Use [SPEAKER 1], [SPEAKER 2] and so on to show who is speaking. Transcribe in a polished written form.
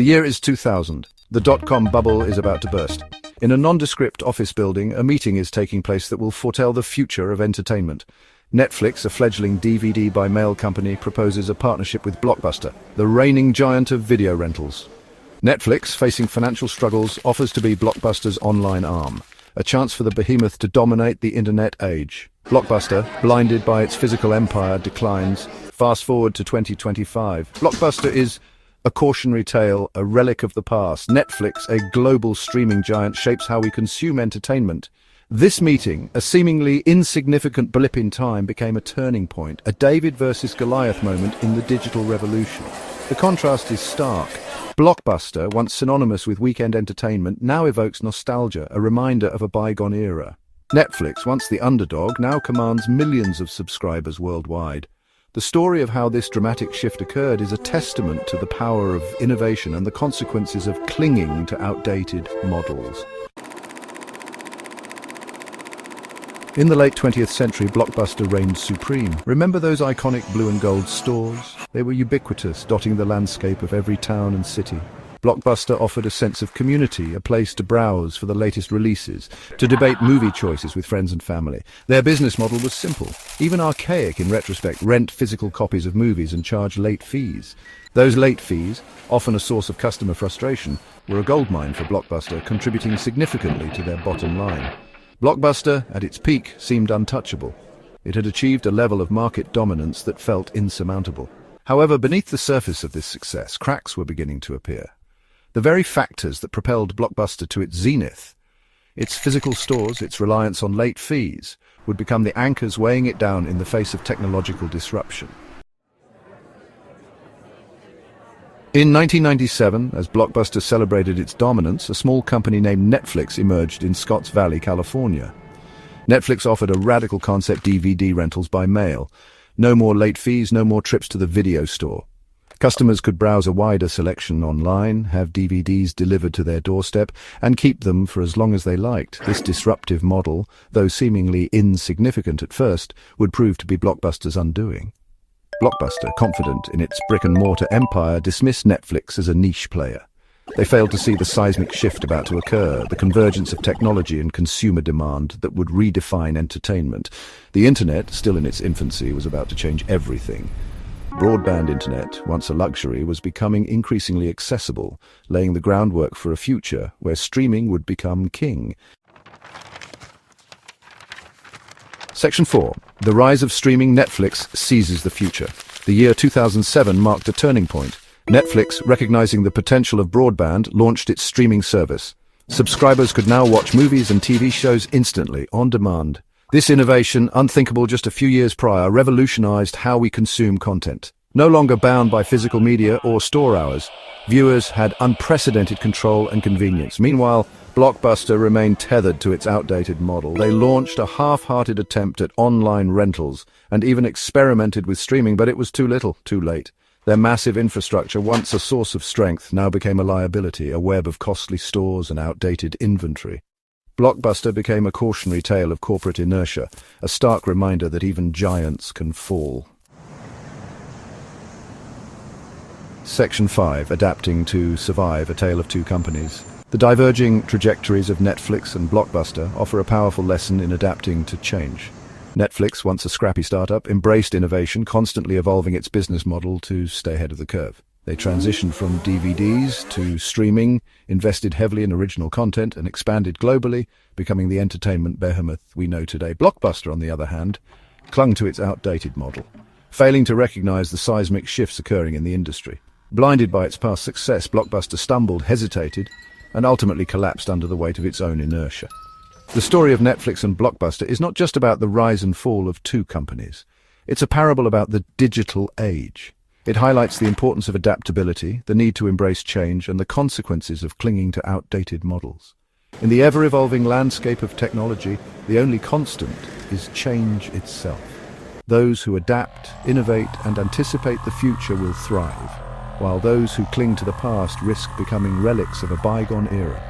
[SPEAKER 1] The year is 2000. The dot-com bubble is about to burst. In a nondescript office building, a meeting is taking place that will foretell the future of entertainment. Netflix, a fledgling DVD-by-mail company, proposes a partnership with Blockbuster, the reigning giant of video rentals. Netflix, facing financial struggles, offers to be Blockbuster's online arm, a chance for the behemoth to dominate the internet age. Blockbuster, blinded by its physical empire, declines. Fast forward to 2025. Blockbuster is a cautionary tale, a relic of the past. Netflix, a global streaming giant, shapes how we consume entertainment. This meeting, a seemingly insignificant blip in time, became a turning point, a David versus Goliath moment in the digital revolution. The contrast is stark. Blockbuster, once synonymous with weekend entertainment, now evokes nostalgia, a reminder of a bygone era. Netflix, once the underdog, now commands millions of subscribers worldwide. The story of how this dramatic shift occurred is a testament to the power of innovation and the consequences of clinging to outdated models. In the late 20th century, Blockbuster reigned supreme. Remember those iconic blue and gold stores? They were ubiquitous, dotting the landscape of every town and city. Blockbuster offered a sense of community, a place to browse for the latest releases, to debate movie choices with friends and family. Their business model was simple, even archaic in retrospect: rent physical copies of movies and charge late fees. Those late fees, often a source of customer frustration, were a goldmine for Blockbuster, contributing significantly to their bottom line. Blockbuster, at its peak, seemed untouchable. It had achieved a level of market dominance that felt insurmountable. However, beneath the surface of this success, cracks were beginning to appear. The very factors that propelled Blockbuster to its zenith, its physical stores, its reliance on late fees, would become the anchors weighing it down in the face of technological disruption. In 1997, as Blockbuster celebrated its dominance, a small company named Netflix emerged in Scotts Valley, California. Netflix offered a radical concept: DVD rentals by mail. No more late fees, no more trips to the video store. Customers could browse a wider selection online, have DVDs delivered to their doorstep, and keep them for as long as they liked. This disruptive model, though seemingly insignificant at first, would prove to be Blockbuster's undoing. Blockbuster, confident in its brick-and-mortar empire, dismissed Netflix as a niche player. They failed to see the seismic shift about to occur, the convergence of technology and consumer demand that would redefine entertainment. The internet, still in its infancy, was about to change everything. Broadband internet, once a luxury, was becoming increasingly accessible, laying the groundwork for a future where streaming would become king. Section 4. The rise of streaming. Netflix seizes the future. The year 2007 marked a turning point. Netflix, recognizing the potential of broadband, launched its streaming service. Subscribers could now watch movies and TV shows instantly, on demand. This innovation, unthinkable just a few years prior, revolutionized how we consume content. No longer bound by physical media or store hours, viewers had unprecedented control and convenience. Meanwhile, Blockbuster remained tethered to its outdated model. They launched a half-hearted attempt at online rentals and even experimented with streaming, but it was too little, too late. Their massive infrastructure, once a source of strength, now became a liability, a web of costly stores and outdated inventory. Blockbuster became a cautionary tale of corporate inertia, a stark reminder that even giants can fall. Section 5. Adapting to survive, a tale of two companies. The diverging trajectories of Netflix and Blockbuster offer a powerful lesson in adapting to change. Netflix, once a scrappy startup, embraced innovation, constantly evolving its business model to stay ahead of the curve. They transitioned from DVDs to streaming, invested heavily in original content, and expanded globally, becoming the entertainment behemoth we know today. Blockbuster, on the other hand, clung to its outdated model, failing to recognize the seismic shifts occurring in the industry. Blinded by its past success, Blockbuster stumbled, hesitated, and ultimately collapsed under the weight of its own inertia. The story of Netflix and Blockbuster is not just about the rise and fall of two companies. It's a parable about the digital age. It highlights the importance of adaptability, the need to embrace change, and the consequences of clinging to outdated models. In the ever-evolving landscape of technology, the only constant is change itself. Those who adapt, innovate, and anticipate the future will thrive, while those who cling to the past risk becoming relics of a bygone era.